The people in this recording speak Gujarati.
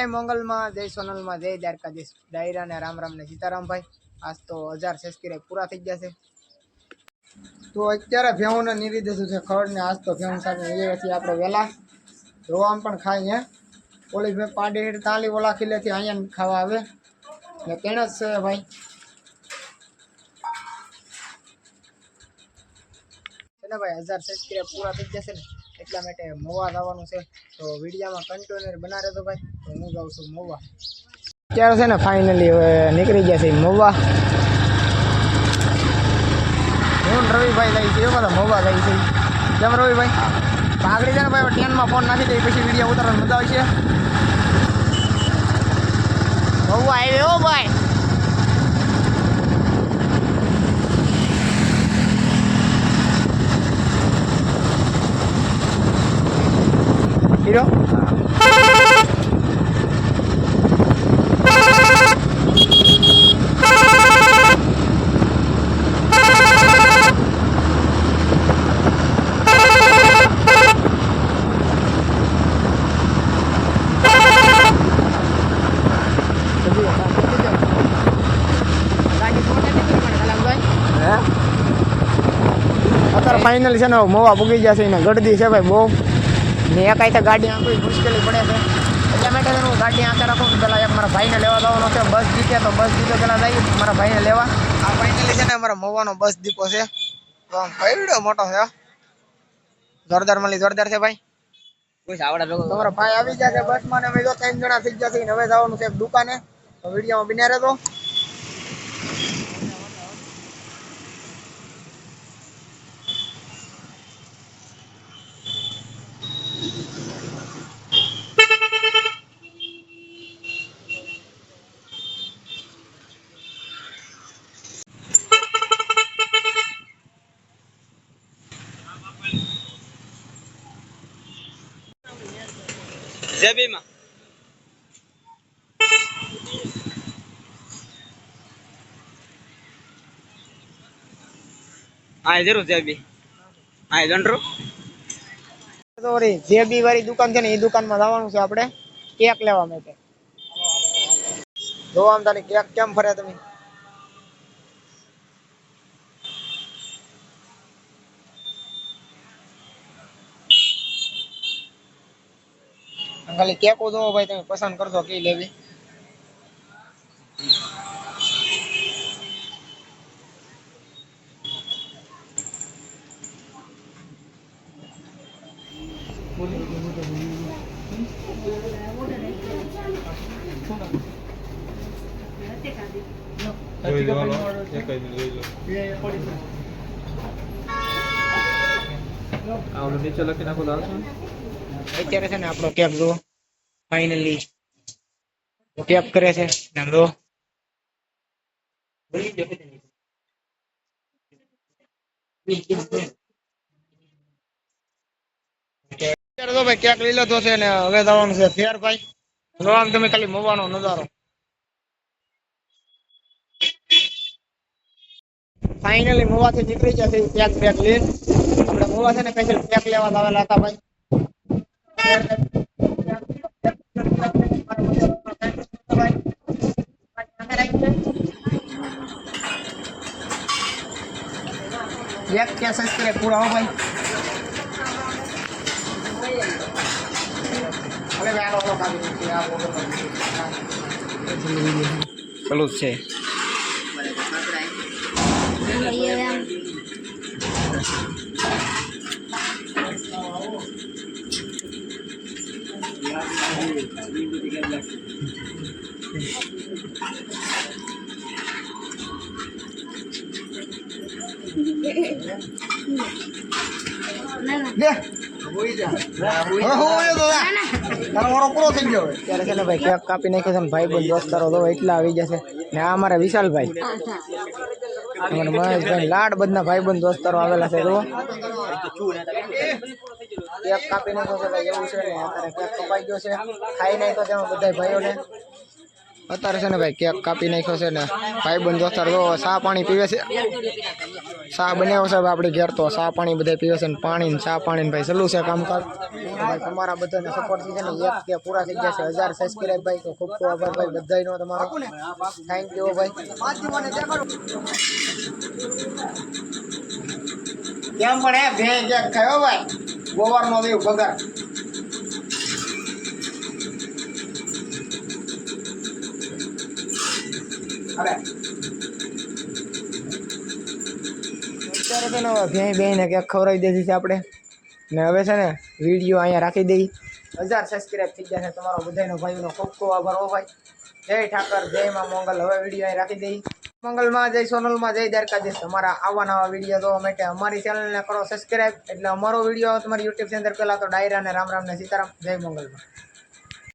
जय मंगल में जय सोनल में जय द्वारकाधीश डायरा ने राम राम ने सीताराम भाई। आज तो 1000 सब्सक्राइब पूरा थी जैसे तो अत्यारे भेहू ने नीरी दीधुं छे खड़ ने। आज तो भेहू साथे ए छे आपणे वेला रोवाम पण खाई है ओली भे पाडी ताली ओला खिले थी अहींया खावा आवे ने तेणे ज छे भाई चलो भाई 1000 सब्सक्राइब पूरा थी जैसे ने એટલા માટે મોવા જવાનું છે તો વિડિયામાં કન્ટિન્યુ બના રહેજો ભાઈ। તો હું જાઉં છું મોવા અત્યારે છે ને ફાઇનલી હવે નીકળી ગયા છે મોવા। હું રવિભાઈ જાય છે બધા મોવા જાય છે કેમ રવિભાઈ પાઘડી છે ને ભાઈ ટ્રેનમાં ફોન નાખી દઈ પછી વિડિયો ઉતારવાની મજા આવશે। મોવા આવ્યો ભાઈ हीरो અત્યારે ફાઇનલ છે ને મોવા પૂગી જશે ને ગળદી છે ભાઈ બહુ ને એકાઈ તો ગાડી આંકવી મુશ્કેલી પડે છે એટલા માટે હું ગાડી આંકે રાખું પહેલાં એક મારા ભાઈને લેવા જવાનો છે। બસ જીતે તો બસ દીપો પહેલાં જઈએ મારા ભાઈને લેવા। આ ફાઇનલી છે ને અમારા મોવાનો બસ દીપો છે તો આમ કઈડો મોટો છે જોરદાર મળી જોરદાર છે ભાઈ। તમારા ભાઈ આવી ગયા છે બસમાં ને અમે તો 3 જણા થઈ ગયા છે હવે જવાનું છે દુકાને તો વિડીયોમાં બન્યા રહેજો। जेबी में आए जरूर जेबी आए जंडरो સોરી જેબી વાળી દુકાન છે ને એ દુકાનમાં જવાનું છે આપણે કેક લેવા માટે। જો આમ તારી કેક કેમ ફરે તમે खाली केको जो भाई તમે પસંદ કરજો કે લેવી। नीचे लखी नाखो અત્યારે છે ને આપણો કેક જો ફાઇનલી કેક કરે છે જો અત્યારે તો ભાઈ કેક લઈ લીધો છે ને હવે જવાનું છે ફેર ભાઈ। જો આમ તમે ખાલી મોવાનો નજારો ફાઇનલી મોવાથી નીકળી ગયા છે કેક બેક લઈને આપણે મોવા છે ને સ્પેશિયલ કેક લેવા આવેલા હતા ભાઈ। एक क्या सब्सक्राइब पूरा हो भाई अरे यार वो का भी आप वो चलो से भाई केक कापी नाखी भाई बंद दोस्तारो तो एटला आई जैसे ने आ विशाल भाई महेश भाई लाड बदना भाई बंद दोस्तारो आवेला छे तो केक कापी नाख्यो छे भाई एवुं छे ने अत्यारे केक कपाई गयो छे खाई नाख्यो तेमां बधाय भाईओने અત્યારે છે ને ભાઈ કેક કાપી નાખ્યો છે ને ભાઈબંધ દોસ્તાર જો ચા પાણી પીવે છે. ચા બનાવ્યો છે આપણે ઘેર તો ચા પાણી બધા પીવે છે ને પાણી ને ચા પાણી ને ભાઈ ચાલુ છે કામકાજ. ભાઈ તમારા બધાને સપોર્ટ છે ને એક કે પૂરા થઈ ગયા છે 1000 સબસ્ક્રાઇબ ભાઈ તો ખૂબ ખૂબ આભાર ભાઈ બધાયનો તમારો. થેન્ક યુ ભાઈ. કેમ પણ એ ભે કેક ખાયો ભાઈ ગોવારનો દેવ પગાર. હવે અત્યારે છે ને ભેં બેને કેક ખવડાવી દીધી છે આપણે ને હવે છે ને વિડીયો અહીંયા રાખી દઈ. 1000 સબસ્ક્રાઇબ થઈ ગયા છે તમારો બધાનો ભાઈનો ખૂબ ખૂબ આભાર હો ભાઈ. જય ઠાકર જય માં મંગલ. હવે વિડીયો અહીં રાખી દઈ. મંગલમાં જય સોનલમાં જય દ્વારકાધીશ. તમારા આવા નવા વિડીયો જોવા માટે અમારી ચેનલને કરો સબસ્ક્રાઇબ એટલે અમારો વિડીયો તમારી યુટ્યુબ ચેનલ પહેલાં તો ડાયરા ને રામ રામ ને સીતારામ. જય મંગલમાં.